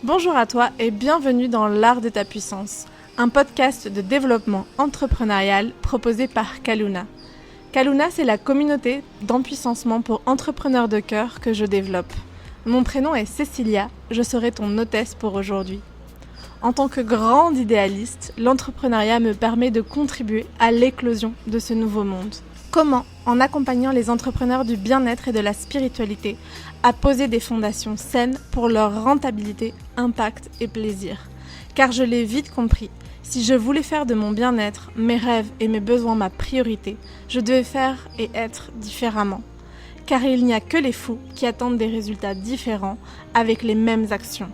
Bonjour à toi et bienvenue dans l'art de ta puissance, un podcast de développement entrepreneurial proposé par Kaluna. Kaluna, c'est la communauté d'empuissancement pour entrepreneurs de cœur que je développe. Mon prénom est Cécilia, je serai ton hôtesse pour aujourd'hui. En tant que grande idéaliste, l'entrepreneuriat me permet de contribuer à l'éclosion de ce nouveau monde. Comment, en accompagnant les entrepreneurs du bien-être et de la spiritualité, à poser des fondations saines pour leur rentabilité, impact et plaisir. Car je l'ai vite compris, si je voulais faire de mon bien-être, mes rêves et mes besoins ma priorité, je devais faire et être différemment. Car il n'y a que les fous qui attendent des résultats différents avec les mêmes actions.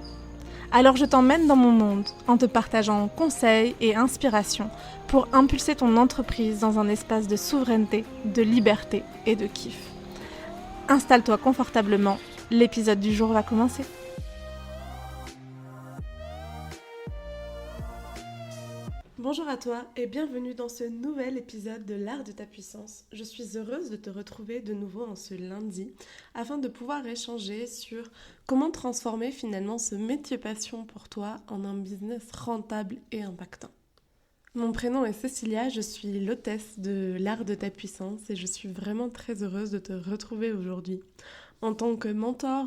Alors je t'emmène dans mon monde en te partageant conseils et inspirations pour impulser ton entreprise dans un espace de souveraineté, de liberté et de kiff. Installe-toi confortablement, l'épisode du jour va commencer. Bonjour à toi et bienvenue dans ce nouvel épisode de l'art de ta puissance. Je suis heureuse de te retrouver de nouveau en ce lundi afin de pouvoir échanger sur comment transformer finalement ce métier passion pour toi en un business rentable et impactant. Mon prénom est Cécilia, je suis l'hôtesse de l'art de ta puissance et je suis vraiment très heureuse de te retrouver aujourd'hui. En tant que mentor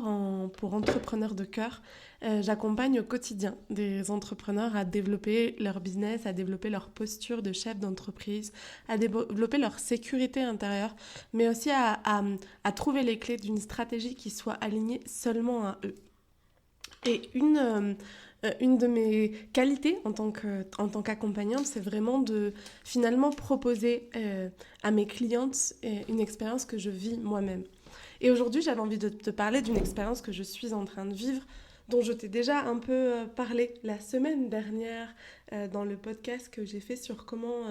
pour entrepreneurs de cœur, j'accompagne au quotidien des entrepreneurs à développer leur business, à développer leur posture de chef d'entreprise, à développer leur sécurité intérieure, mais aussi à trouver les clés d'une stratégie qui soit alignée seulement à eux. Et une de mes qualités en tant qu'accompagnante, c'est vraiment de finalement proposer à mes clientes une expérience que je vis moi-même. Et aujourd'hui, j'avais envie de te parler d'une expérience que je suis en train de vivre, dont je t'ai déjà un peu parlé la semaine dernière dans le podcast que j'ai fait sur comment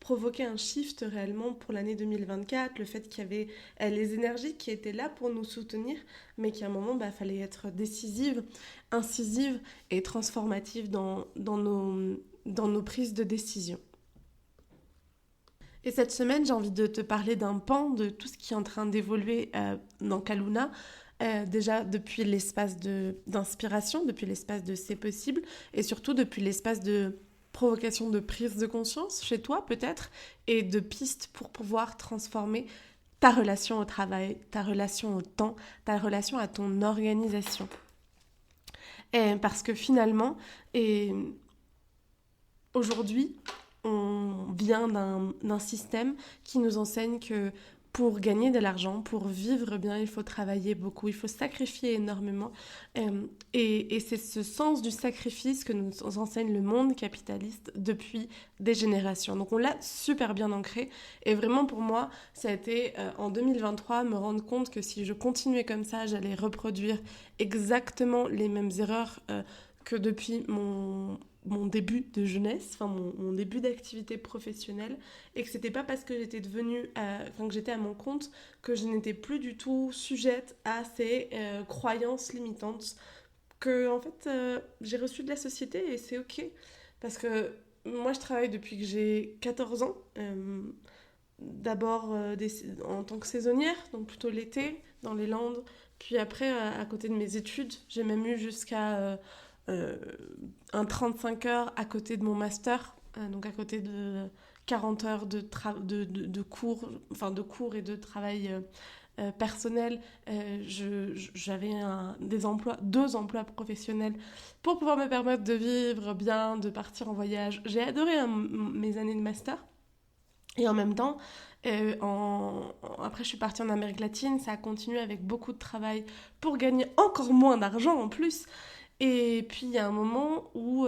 provoquer un shift réellement pour l'année 2024, le fait qu'il y avait les énergies qui étaient là pour nous soutenir, mais qu'à un moment, fallait être décisive, incisive et transformative dans nos prises de décision. Et cette semaine, j'ai envie de te parler d'un pan de tout ce qui est en train d'évoluer dans Kaluna, déjà depuis l'espace d'inspiration, depuis l'espace de c'est possible, et surtout depuis l'espace de provocation de prise de conscience chez toi peut-être, et de pistes pour pouvoir transformer ta relation au travail, ta relation au temps, ta relation à ton organisation. Parce que finalement, aujourd'hui, on vient d'un système qui nous enseigne que pour gagner de l'argent, pour vivre bien, il faut travailler beaucoup, il faut sacrifier énormément. Et c'est ce sens du sacrifice que nous enseigne le monde capitaliste depuis des générations. Donc on l'a super bien ancré. Et vraiment pour moi, ça a été en 2023 me rendre compte que si je continuais comme ça, j'allais reproduire exactement les mêmes erreurs que depuis mon début de jeunesse, enfin mon début d'activité professionnelle, et que c'était pas parce que j'étais que j'étais à mon compte que je n'étais plus du tout sujette à ces croyances limitantes que en fait j'ai reçues de la société, et c'est ok parce que moi je travaille depuis que j'ai 14 ans, d'abord en tant que saisonnière, donc plutôt l'été dans les Landes, puis après à côté de mes études j'ai même eu jusqu'à un 35 heures à côté de mon master, donc à côté de 40 heures de cours, enfin de cours et de travail personnel. J'avais deux emplois professionnels pour pouvoir me permettre de vivre bien, de partir en voyage. J'ai adoré mes années de master. Et en même temps, après je suis partie en Amérique latine, ça a continué avec beaucoup de travail pour gagner encore moins d'argent en plus. Et puis il y a un moment où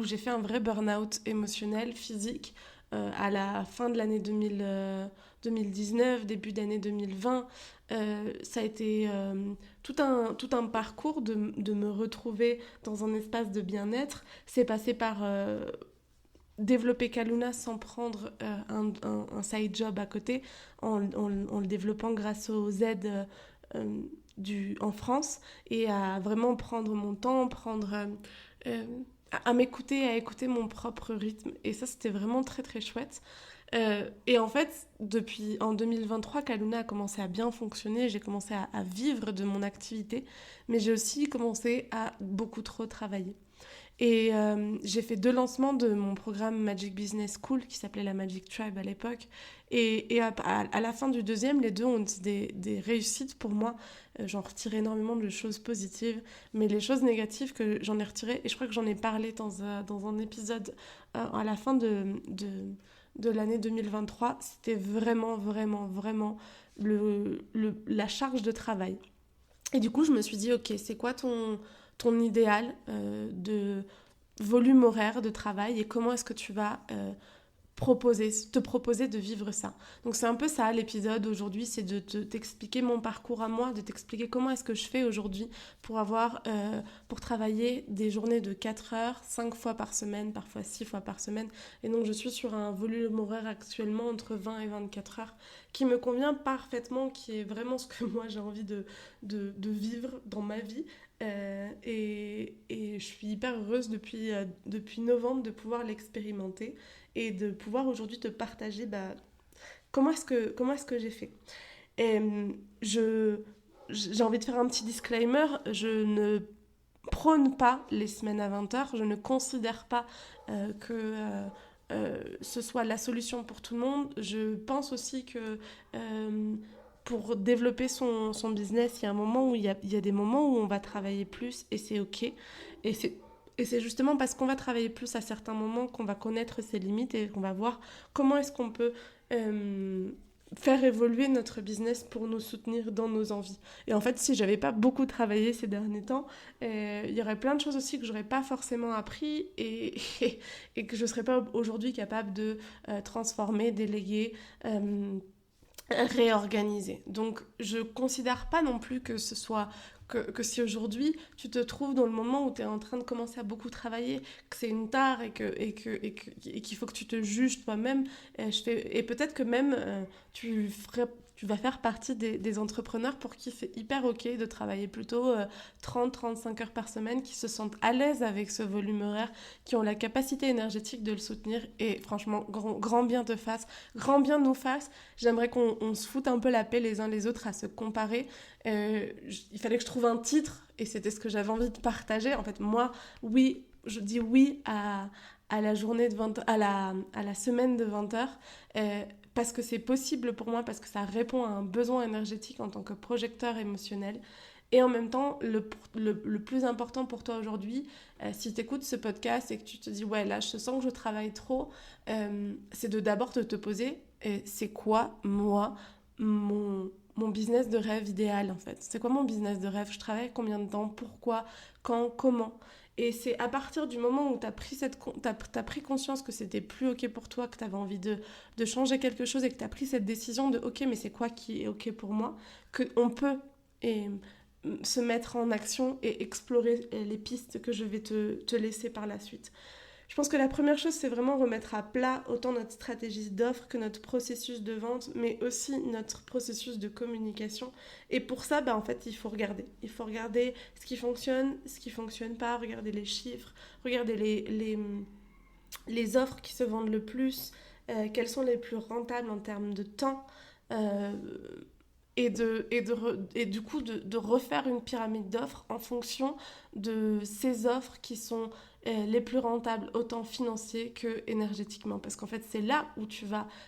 j'ai fait un vrai burn-out émotionnel, physique, à la fin de l'année 2019, début d'année 2020. Ça a été tout un parcours de me retrouver dans un espace de bien-être. C'est passé par développer Kaluna sans prendre un side job à côté, en le développant grâce aux aides en France, et à vraiment prendre mon temps, à m'écouter, à écouter mon propre rythme. Et ça, c'était vraiment très très chouette. Et en fait, depuis en 2023, Kaluna a commencé à bien fonctionner, j'ai commencé à vivre de mon activité, mais j'ai aussi commencé à beaucoup trop travailler. Et j'ai fait 2 lancements de mon programme Magic Business School qui s'appelait la Magic Tribe à l'époque. Et à la fin du deuxième, les deux ont été des réussites pour moi. J'en retire énormément de choses positives, mais les choses négatives que j'en ai retirées, et je crois que j'en ai parlé dans un épisode à la fin de l'année 2023, c'était vraiment, vraiment, vraiment la charge de travail. Et du coup, je me suis dit, ok, c'est quoi ton idéal de volume horaire de travail et comment est-ce que tu vas te proposer de vivre ça. Donc c'est un peu ça l'épisode aujourd'hui, c'est de t'expliquer mon parcours à moi, de t'expliquer comment est-ce que je fais aujourd'hui pour travailler des journées de 4 heures, 5 fois par semaine, parfois 6 fois par semaine. Et donc je suis sur un volume horaire actuellement entre 20 et 24 heures qui me convient parfaitement, qui est vraiment ce que moi j'ai envie de vivre dans ma vie. Et je suis hyper heureuse depuis novembre de pouvoir l'expérimenter et de pouvoir aujourd'hui te partager comment est-ce que j'ai fait. Et j'ai envie de faire un petit disclaimer, je ne prône pas les semaines à 20 heures, je ne considère pas que ce soit la solution pour tout le monde. Je pense aussi que pour développer son business, il y a un moment où il y a des moments où on va travailler plus et c'est ok. Et c'est justement parce qu'on va travailler plus à certains moments qu'on va connaître ses limites et qu'on va voir comment est-ce qu'on peut faire évoluer notre business pour nous soutenir dans nos envies. Et en fait, si j'avais pas beaucoup travaillé ces derniers temps, il y aurait plein de choses aussi que j'aurais pas forcément appris et que je serais pas aujourd'hui capable de transformer, déléguer, réorganiser. Donc je considère pas non plus que ce soit que si aujourd'hui tu te trouves dans le moment où tu es en train de commencer à beaucoup travailler, que c'est une tare et qu'il faut que tu te juges toi-même, et peut-être que même tu vas faire partie des entrepreneurs pour qui c'est hyper ok de travailler plutôt 30-35 heures par semaine, qui se sentent à l'aise avec ce volume horaire, qui ont la capacité énergétique de le soutenir. Et franchement, grand bien te fasse, grand bien nous fasse. J'aimerais qu'on se foute un peu la paix les uns les autres à se comparer. Il fallait que je trouve un titre et c'était ce que j'avais envie de partager. En fait, moi, oui, je dis oui à la journée de 20, à la semaine de 20 heures. Parce que c'est possible pour moi, parce que ça répond à un besoin énergétique en tant que projecteur émotionnel. Et en même temps, le plus important pour toi aujourd'hui, si tu écoutes ce podcast et que tu te dis « Ouais, là, je sens que je travaille trop c'est de d'abord te poser c'est quoi, moi, mon business de rêve idéal, en fait. C'est quoi mon business de rêve? Je travaille combien de temps? Pourquoi? Quand? Comment? Et c'est à partir du moment où tu as t'as pris conscience que c'était plus OK pour toi, que tu avais envie de changer quelque chose et que tu as pris cette décision de OK, mais c'est quoi qui est OK pour moi, qu'on peut se mettre en action et explorer les pistes que je vais te laisser par la suite. Je pense que la première chose, c'est vraiment remettre à plat autant notre stratégie d'offre que notre processus de vente, mais aussi notre processus de communication. Et pour ça, en fait, il faut regarder. Il faut regarder ce qui fonctionne pas, regarder les chiffres, regarder les offres qui se vendent le plus, quelles sont les plus rentables en termes de temps, et du coup de refaire une pyramide d'offres en fonction de ces offres qui sont les plus rentables, autant financiers que énergétiquement. Parce qu'en fait, c'est là où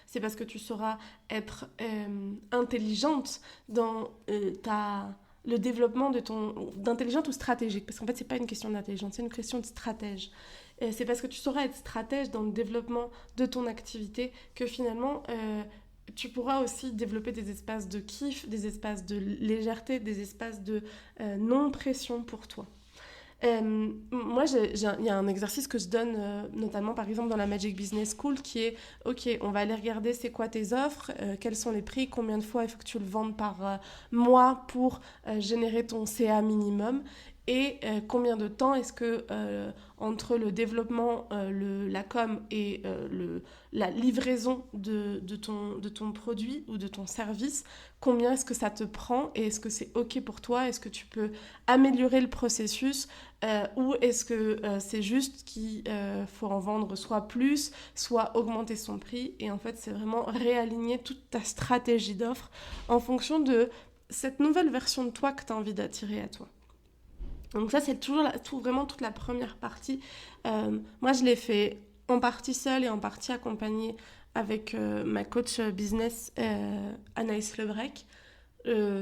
c'est parce que tu sauras être intelligente dans le développement d'intelligente ou stratégique. Parce qu'en fait, c'est pas une question d'intelligence, c'est une question de stratège. C'est parce que tu sauras être stratège dans le développement de ton activité que finalement tu pourras aussi développer des espaces de kiff, des espaces de légèreté, des espaces de non-pression pour toi. Moi, il y a un exercice que je donne, notamment par exemple dans la Magic Business School, qui est ok, on va aller regarder c'est quoi tes offres, quels sont les prix, combien de fois il faut que tu le vendes par mois pour générer ton CA minimum. et combien de temps est-ce que entre le développement, la com et la livraison de ton produit ou de ton service, combien est-ce que ça te prend et est-ce que c'est OK pour toi? Est-ce que tu peux améliorer le processus ou est-ce que c'est juste qu'il faut en vendre soit plus, soit augmenter son prix? Et en fait, c'est vraiment réaligner toute ta stratégie d'offre en fonction de cette nouvelle version de toi que tu as envie d'attirer à toi. Donc ça, c'est toujours vraiment toute la première partie. Moi, je l'ai fait en partie seule et en partie accompagnée avec ma coach business Anaïs Lebrec.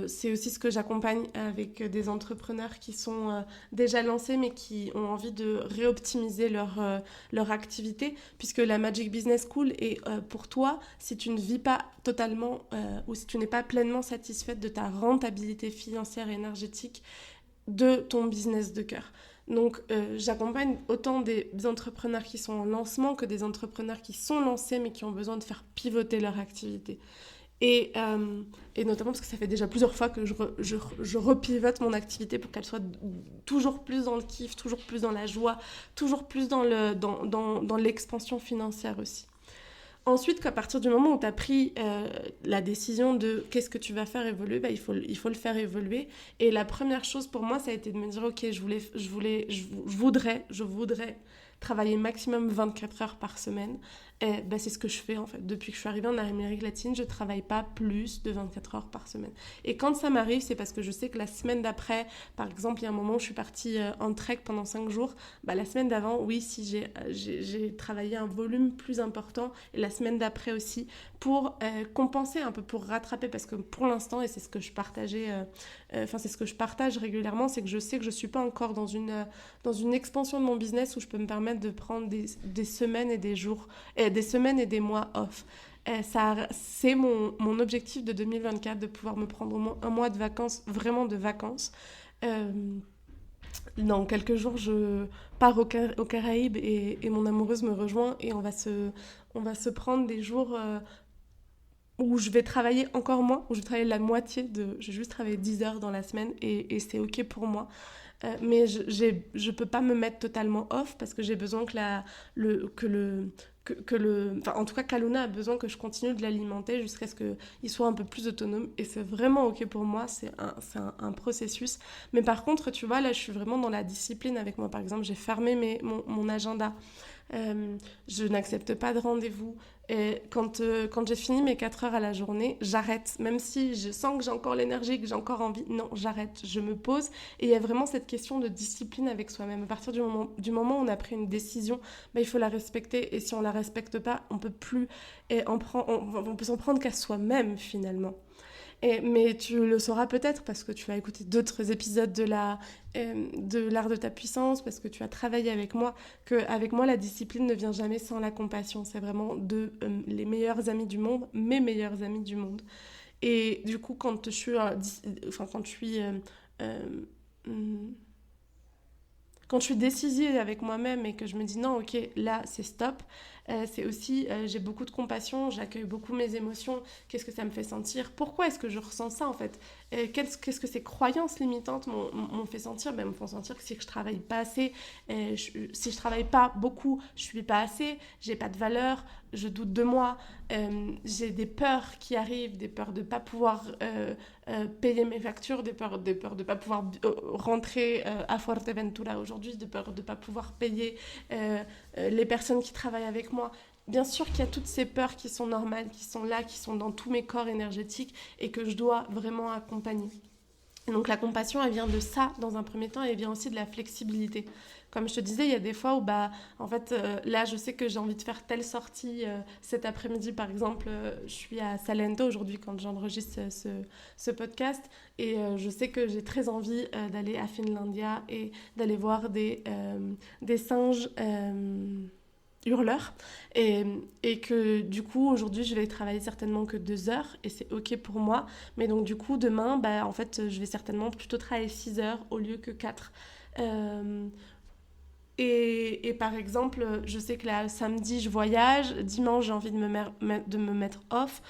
C'est aussi ce que j'accompagne avec des entrepreneurs qui sont déjà lancés mais qui ont envie de réoptimiser leur activité, puisque la Magic Business School est pour toi, si tu ne vis pas totalement ou si tu n'es pas pleinement satisfaite de ta rentabilité financière et énergétique de ton business de cœur. Donc j'accompagne autant des entrepreneurs qui sont en lancement que des entrepreneurs qui sont lancés mais qui ont besoin de faire pivoter leur activité. Et notamment parce que ça fait déjà plusieurs fois que je repivote mon activité pour qu'elle soit toujours plus dans le kiff, toujours plus dans la joie, toujours plus dans l'expansion financière aussi. Ensuite, qu'à partir du moment où tu as pris la décision de qu'est-ce que tu vas faire évoluer, il faut le faire évoluer. Et la première chose pour moi, ça a été de me dire, ok, je voudrais travailler maximum 24 heures par semaine. Et c'est ce que je fais en fait. Depuis que je suis arrivée en Amérique latine, je ne travaille pas plus de 24 heures par semaine. Et quand ça m'arrive, c'est parce que je sais que la semaine d'après, par exemple, il y a un moment où je suis partie en trek pendant 5 jours, la semaine d'avant, oui, si j'ai travaillé un volume plus important, et la semaine d'après aussi, pour compenser un peu, pour rattraper, parce que pour l'instant, et c'est ce que je partageais, c'est ce que je partage régulièrement, c'est que je sais que je ne suis pas encore dans une expansion de mon business où je peux me permettre de prendre des semaines et des jours, des semaines et des mois off. C'est mon objectif de 2024, de pouvoir me prendre au moins un mois de vacances, vraiment de vacances. Dans quelques jours, je pars aux Caraïbes et mon amoureuse me rejoint et on va se prendre des jours où je vais travailler encore moins, où je vais travailler la moitié je vais juste travailler 10 heures dans la semaine et c'est ok pour moi. Mais je peux pas me mettre totalement off parce que j'ai besoin en tout cas Kaluna a besoin que je continue de l'alimenter jusqu'à ce qu'il soit un peu plus autonome et c'est vraiment ok pour moi, c'est un processus. Mais par contre, tu vois, là je suis vraiment dans la discipline avec moi. Par exemple, j'ai fermé mon agenda. Je n'accepte pas de rendez-vous. Et quand j'ai fini mes 4 heures à la journée, j'arrête. Même si je sens que j'ai encore l'énergie, que j'ai encore envie, non, j'arrête. Je me pose. Et il y a vraiment cette question de discipline avec soi-même. À partir du moment où on a pris une décision, il faut la respecter. Et si on ne la respecte pas, on peut plus. Et on peut s'en prendre qu'à soi-même, finalement. Mais tu le sauras peut-être parce que tu as écouté d'autres épisodes de l'art de ta puissance, parce que tu as travaillé avec moi, qu'avec moi, la discipline ne vient jamais sans la compassion. C'est vraiment les meilleurs amis du monde, mes meilleurs amis du monde. Et du coup, quand je suis... quand je suis décisive avec moi-même et que je me dis non, ok, là, c'est stop, c'est aussi, j'ai beaucoup de compassion, j'accueille beaucoup mes émotions, qu'est-ce que ça me fait sentir, pourquoi est-ce que je ressens ça en fait, qu'est-ce que ces croyances limitantes m'ont fait sentir, me font sentir que si je travaille pas assez, si je travaille pas beaucoup, je suis pas assez, j'ai pas de valeur, je doute de moi, j'ai des peurs qui arrivent, des peurs de pas pouvoir payer mes factures, des peurs de pas pouvoir rentrer à Fuerteventura aujourd'hui, de peur de pas pouvoir payer les personnes qui travaillent avec moi. Bien sûr qu'il y a toutes ces peurs qui sont normales, qui sont là, qui sont dans tous mes corps énergétiques et que je dois vraiment accompagner. Et donc la compassion, elle vient de ça dans un premier temps, et elle vient aussi de la flexibilité. Comme je te disais, il y a des fois où, en fait, là, je sais que j'ai envie de faire telle sortie cet après-midi, par exemple. Je suis à Salento aujourd'hui quand j'enregistre ce podcast, et je sais que j'ai très envie d'aller à Finlandia et d'aller voir des singes hurleurs, et que du coup aujourd'hui je vais travailler certainement que 2 heures et c'est ok pour moi, mais donc du coup demain en fait je vais certainement plutôt travailler 6 heures au lieu que 4. Et par exemple, je sais que là, samedi, je voyage, dimanche, j'ai envie de me mettre off.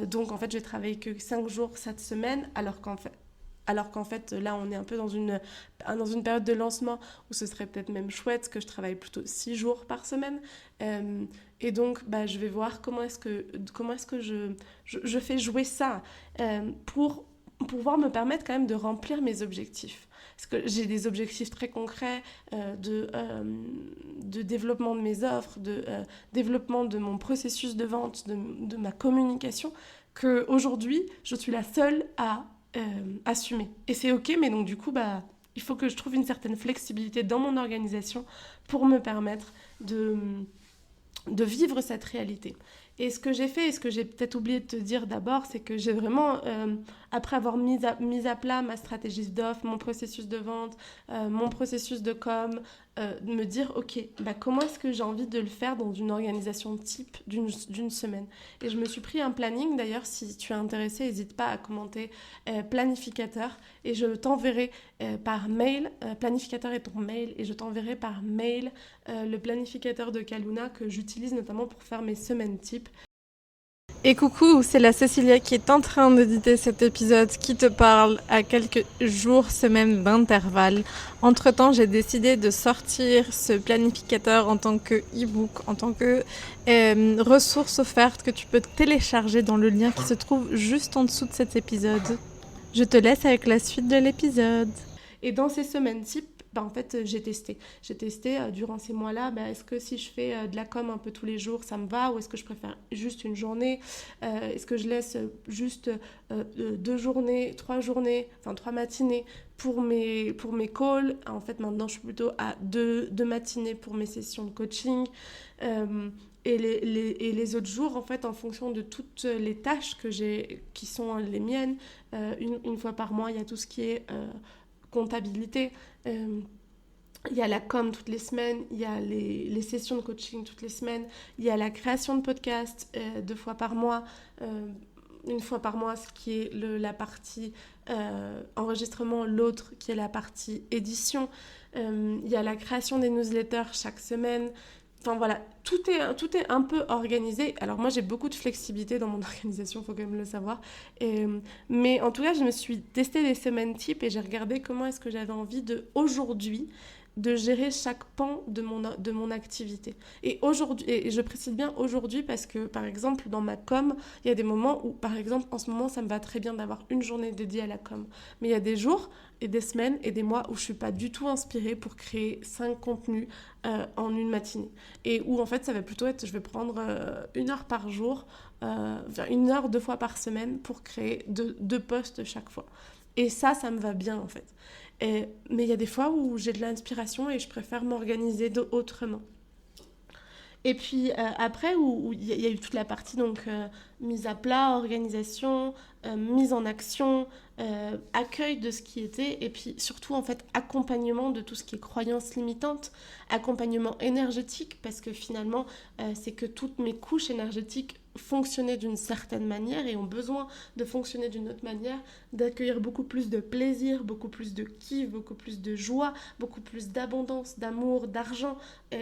Donc, en fait, je vais travailler que 5 jours cette semaine, alors alors qu'en fait là on est un peu dans une période de lancement où ce serait peut-être même chouette que je travaille plutôt 6 jours par semaine. Et donc je vais voir comment est-ce que je fais jouer ça pour pouvoir me permettre quand même de remplir mes objectifs. Parce que j'ai des objectifs très concrets de développement de mes offres, de développement de mon processus de vente, de ma communication, qu'aujourd'hui, je suis la seule à assumer. Et c'est OK, mais donc du coup, il faut que je trouve une certaine flexibilité dans mon organisation pour me permettre de vivre cette réalité. Et ce que j'ai fait, et ce que j'ai peut-être oublié de te dire d'abord, c'est que j'ai vraiment, après avoir mis à plat ma stratégie d'offre, mon processus de vente, mon processus de com, me dire, ok, comment est-ce que j'ai envie de le faire dans une organisation type d'une semaine. Et je me suis pris un planning, d'ailleurs, si tu es intéressé, n'hésite pas à commenter planificateur, et je t'enverrai par mail, planificateur est ton mail, et je t'enverrai par mail le planificateur de Kaluna que j'utilise notamment pour faire mes semaines type. Et coucou, c'est la Cécilia qui est en train d'éditer cet épisode qui te parle à quelques jours, semaines d'intervalle. Entre-temps, j'ai décidé de sortir ce planificateur en tant que e-book, en tant que ressource offerte que tu peux télécharger dans le lien qui se trouve juste en dessous de cet épisode. Je te laisse avec la suite de l'épisode. Et dans ces semaines type, en fait, j'ai testé. Durant ces mois-là, est-ce que si je fais de la com un peu tous les jours, ça me va, ou est-ce que je préfère juste une journée, est-ce que je laisse juste 2 journées, 3 matinées pour mes calls. En fait, maintenant, je suis plutôt à 2 matinées pour mes sessions de coaching. Et les autres jours, en fait, en fonction de toutes les tâches que j'ai, qui sont les miennes, une fois par mois, il y a tout ce qui est comptabilité. Il y a la com toutes les semaines, il y a les sessions de coaching toutes les semaines, il y a la création de podcasts 2 fois par mois, une fois par mois, ce qui est la partie enregistrement, l'autre qui est la partie édition. Il y a la création des newsletters chaque semaine. Enfin voilà, tout est un peu organisé. Alors moi j'ai beaucoup de flexibilité dans mon organisation, il faut quand même le savoir. Mais en tout cas, je me suis testé des semaines types et j'ai regardé comment est-ce que j'avais envie aujourd'hui de gérer chaque pan de mon activité. Et aujourd'hui, et je précise bien aujourd'hui parce que par exemple dans ma com, il y a des moments où par exemple en ce moment ça me va très bien d'avoir une journée dédiée à la com. Mais il y a des jours et des semaines et des mois où je suis pas du tout inspirée pour créer 5 contenus en une matinée. Et où en fait ça va plutôt être, je vais prendre 1 heure par jour, 1 heure 2 fois par semaine pour créer 2 posts chaque fois. Et ça me va bien en fait. Mais il y a des fois où j'ai de l'inspiration et je préfère m'organiser autrement. Et puis après, où il y a eu toute la partie donc mise à plat, organisation, mise en action, accueil de ce qui était, et puis surtout en fait accompagnement de tout ce qui est croyances limitantes, accompagnement énergétique, parce que finalement c'est que toutes mes couches énergétiques fonctionnaient d'une certaine manière et ont besoin de fonctionner d'une autre manière, d'accueillir beaucoup plus de plaisir, beaucoup plus de kiff, beaucoup plus de joie, beaucoup plus d'abondance, d'amour, d'argent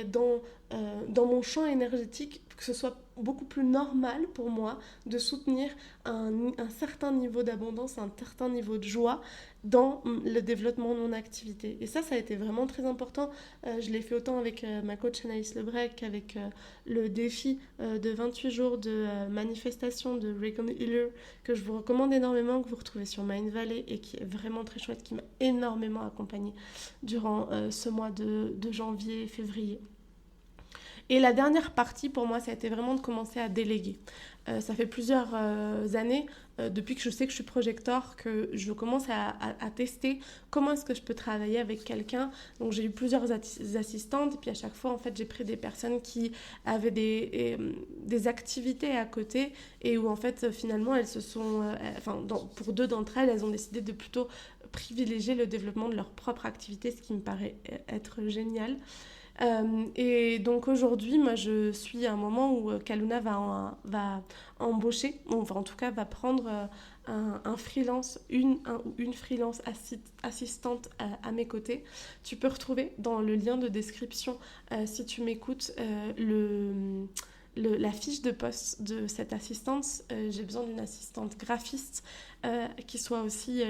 dans mon champ énergétique, que ce soit beaucoup plus normal pour moi de soutenir un certain niveau d'abondance, un certain niveau de joie dans le développement de mon activité. Et ça a été vraiment très important. Je l'ai fait autant avec ma coach Anaïs Lebrec qu'avec le défi de 28 jours de manifestation de Regan Hiller, que je vous recommande énormément, que vous retrouvez sur Mindvalley et qui est vraiment très chouette, qui m'a énormément accompagnée durant ce mois de janvier et février. Et la dernière partie, pour moi, ça a été vraiment de commencer à déléguer. Ça fait plusieurs années, depuis que je sais que je suis projecteur, que je commence à tester comment est-ce que je peux travailler avec quelqu'un. Donc, j'ai eu plusieurs assistantes, et puis à chaque fois, en fait, j'ai pris des personnes qui avaient des activités à côté, et où, en fait, finalement, elles se sont... pour 2 d'entre elles, elles ont décidé de plutôt privilégier le développement de leur propre activité, ce qui me paraît être génial. Et donc aujourd'hui, moi je suis à un moment où Kaluna va embaucher, enfin en tout cas va prendre un freelance, une freelance assistante à mes côtés. Tu peux retrouver dans le lien de description, si tu m'écoutes, la fiche de poste de cette assistante. J'ai besoin d'une assistante graphiste qui soit aussi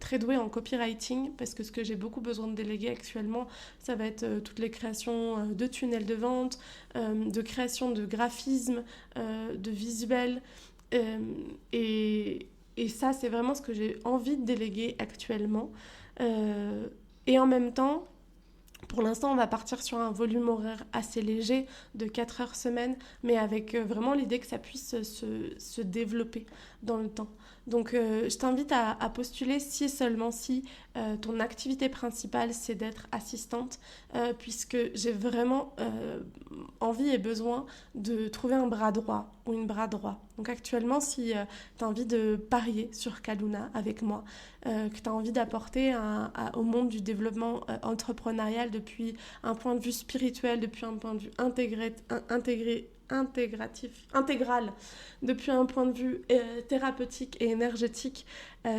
très douée en copywriting, parce que ce que j'ai beaucoup besoin de déléguer actuellement, ça va être toutes les créations de tunnels de vente, de création de graphismes, de visuels, et ça, c'est vraiment ce que j'ai envie de déléguer actuellement. Et en même temps, pour l'instant, on va partir sur un volume horaire assez léger de 4 heures semaine, mais avec vraiment l'idée que ça puisse se développer dans le temps. Donc, je t'invite à postuler si et seulement si ton activité principale, c'est d'être assistante, puisque j'ai vraiment envie et besoin de trouver un bras droit ou une bras droit. Donc, actuellement, si tu as envie de parier sur Kaluna avec moi, que tu as envie d'apporter au monde du développement entrepreneurial depuis un point de vue spirituel, depuis un point de vue intégral, depuis un point de vue thérapeutique et énergétique,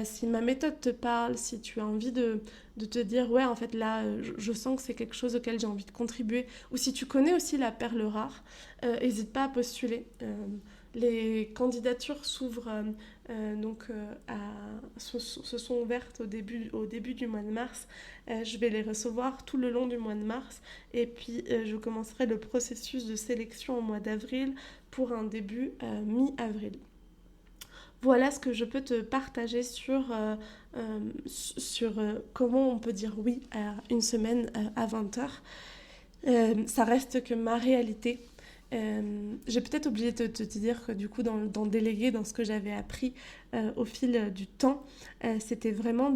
si ma méthode te parle, si tu as envie de te dire ouais en fait là je sens que c'est quelque chose auquel j'ai envie de contribuer, ou si tu connais aussi la perle rare, n'hésite pas à postuler. Les candidatures s'ouvrent se sont ouvertes au début du mois de mars. Je vais les recevoir tout le long du mois de mars, et puis je commencerai le processus de sélection au mois d'avril pour un début mi-avril. Voilà ce que je peux te partager sur comment on peut dire oui à une semaine à 20h. Ça reste que ma réalité. J'ai peut-être oublié de te dire que du coup dans déléguer, dans ce que j'avais appris au fil du temps, c'était vraiment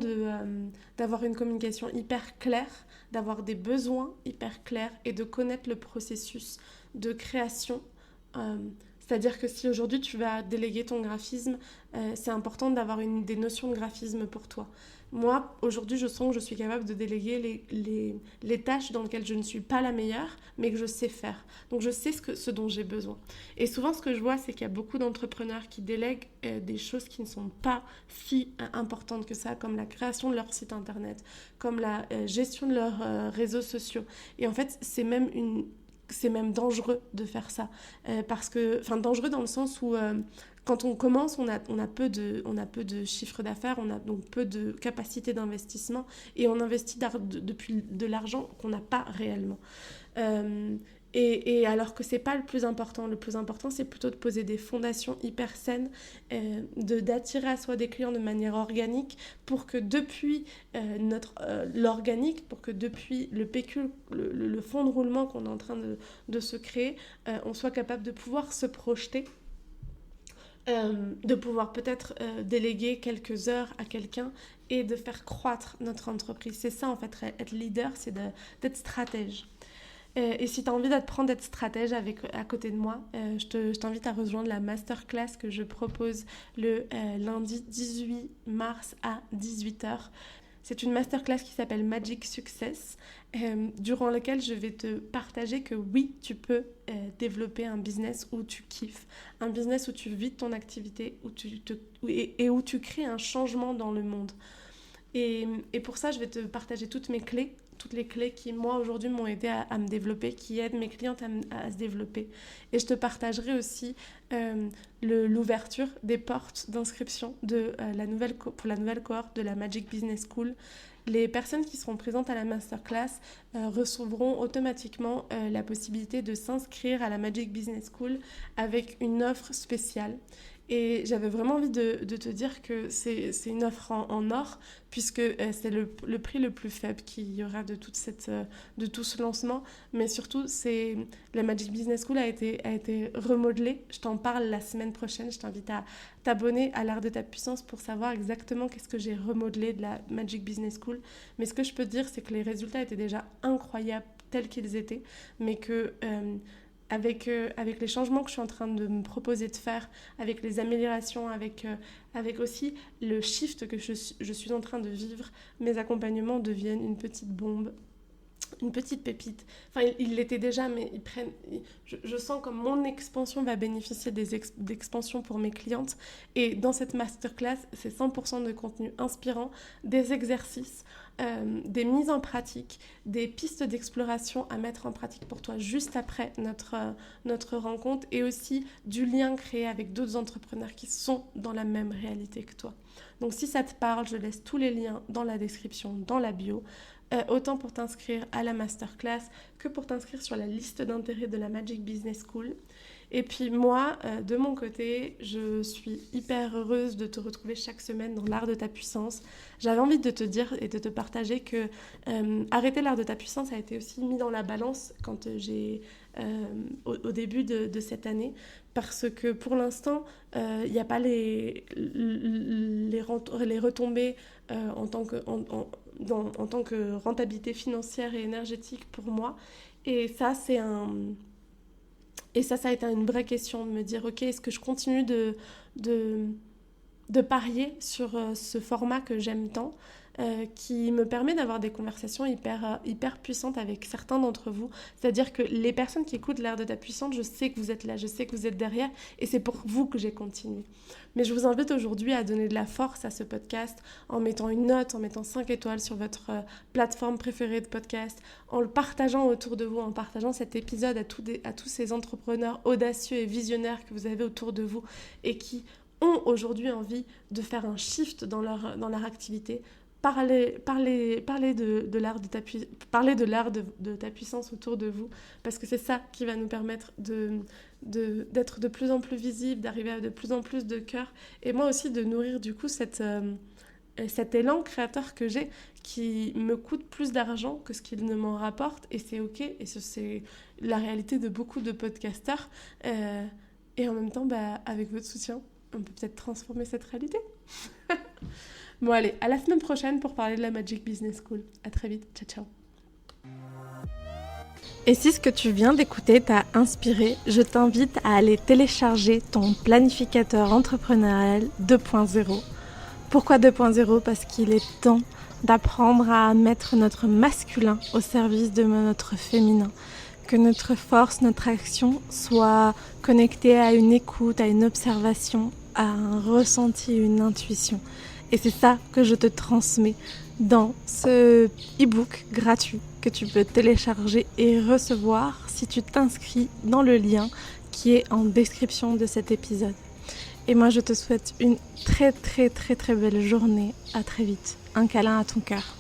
d'avoir une communication hyper claire, d'avoir des besoins hyper clairs et de connaître le processus de création. C'est-à-dire que si aujourd'hui tu vas déléguer ton graphisme, c'est important d'avoir des notions de graphisme pour toi. Moi, aujourd'hui, je sens que je suis capable de déléguer les tâches dans lesquelles je ne suis pas la meilleure, mais que je sais faire. Donc, je sais ce dont j'ai besoin. Et souvent, ce que je vois, c'est qu'il y a beaucoup d'entrepreneurs qui délèguent des choses qui ne sont pas si importantes que ça, comme la création de leur site internet, comme la gestion de leurs réseaux sociaux. Et en fait, c'est même dangereux de faire ça. Dangereux dans le sens où quand on commence, on a peu de chiffre d'affaires, on a donc peu de capacité d'investissement, et on investit depuis de l'argent qu'on n'a pas réellement. Et alors que c'est pas le plus important c'est plutôt de poser des fondations hyper saines, d'attirer à soi des clients de manière organique, pour que depuis l'organique, pour que depuis le pécule, le fond de roulement qu'on est en train de se créer, on soit capable de pouvoir se projeter, de pouvoir peut-être déléguer quelques heures à quelqu'un et de faire croître notre entreprise. C'est ça en fait, être leader, c'est d'être stratège. Et si tu as envie d'apprendre d'être stratège à côté de moi, je t'invite à rejoindre la masterclass que je propose le lundi 18 mars à 18h. C'est une masterclass qui s'appelle Magic Success, durant laquelle je vais te partager que oui, tu peux développer un business où tu kiffes, un business où tu vis de ton activité, où tu crées un changement dans le monde. Et pour ça, je vais te partager toutes les clés qui, moi, aujourd'hui, m'ont aidé à me développer, qui aident mes clientes à se développer. Et je te partagerai aussi l'ouverture des portes d'inscription pour la nouvelle cohorte de la Magic Business School. Les personnes qui seront présentes à la masterclass recevront automatiquement la possibilité de s'inscrire à la Magic Business School avec une offre spéciale. Et j'avais vraiment envie de te dire que c'est une offre en or, puisque c'est le prix le plus faible qu'il y aura de tout ce lancement. Mais surtout, la Magic Business School a été remodelée. Je t'en parle la semaine prochaine. Je t'invite à t'abonner à l'Art de ta puissance pour savoir exactement qu'est-ce que j'ai remodelé de la Magic Business School. Mais ce que je peux te dire, c'est que les résultats étaient déjà incroyables tels qu'ils étaient, mais que avec les changements que je suis en train de me proposer de faire, avec les améliorations, avec aussi le shift que je suis en train de vivre, mes accompagnements deviennent une petite bombe. une petite pépite. Enfin, il l'était déjà, mais je sens comme mon expansion va bénéficier d'expansion pour mes clientes. Et dans cette masterclass, c'est 100% de contenu inspirant, des exercices, des mises en pratique, des pistes d'exploration à mettre en pratique pour toi juste après notre rencontre, et aussi du lien créé avec d'autres entrepreneurs qui sont dans la même réalité que toi. Donc si ça te parle, je laisse tous les liens dans la description, dans la bio. Autant pour t'inscrire à la masterclass que pour t'inscrire sur la liste d'intérêt de la Magic Business School. Et puis moi, de mon côté, je suis hyper heureuse de te retrouver chaque semaine dans l'art de ta puissance. J'avais envie de te dire et de te partager que arrêter l'art de ta puissance a été aussi mis dans la balance quand au début de cette année, parce que pour l'instant, il n'y a pas les retombées en tant que rentabilité financière et énergétique pour moi. Et ça, ça a été une vraie question de me dire, ok, est-ce que je continue de parier sur ce format que j'aime tant, qui me permet d'avoir des conversations hyper puissantes avec certains d'entre vous. C'est-à-dire que les personnes qui écoutent l'art de ta puissance, je sais que vous êtes là, je sais que vous êtes derrière, et c'est pour vous que j'ai continué. Mais je vous invite aujourd'hui à donner de la force à ce podcast en mettant une note, en mettant 5 étoiles sur votre plateforme préférée de podcast, en le partageant autour de vous, en partageant cet épisode à tous ces entrepreneurs audacieux et visionnaires que vous avez autour de vous et qui ont aujourd'hui envie de faire un shift dans leur activité. Parlez de l'art de ta puissance autour de vous, parce que c'est ça qui va nous permettre d'être de plus en plus visible, d'arriver à de plus en plus de cœur, et moi aussi de nourrir du coup cet élan créateur que j'ai, qui me coûte plus d'argent que ce qu'il ne m'en rapporte, et c'est ok, et c'est la réalité de beaucoup de podcasteurs, et en même temps, avec votre soutien, on peut peut-être transformer cette réalité. Bon allez, à la semaine prochaine pour parler de la Magic Business School. À très vite, ciao ciao. Et si ce que tu viens d'écouter t'a inspiré, je t'invite à aller télécharger ton planificateur entrepreneurial 2.0. Pourquoi 2.0 ? Parce qu'il est temps d'apprendre à mettre notre masculin au service de notre féminin. Que notre force, notre action soit connectée à une écoute, à une observation, à un ressenti, une intuition. Et c'est ça que je te transmets dans ce e-book gratuit que tu peux télécharger et recevoir si tu t'inscris dans le lien qui est en description de cet épisode. Et moi, je te souhaite une très très très très belle journée. À très vite. Un câlin à ton cœur.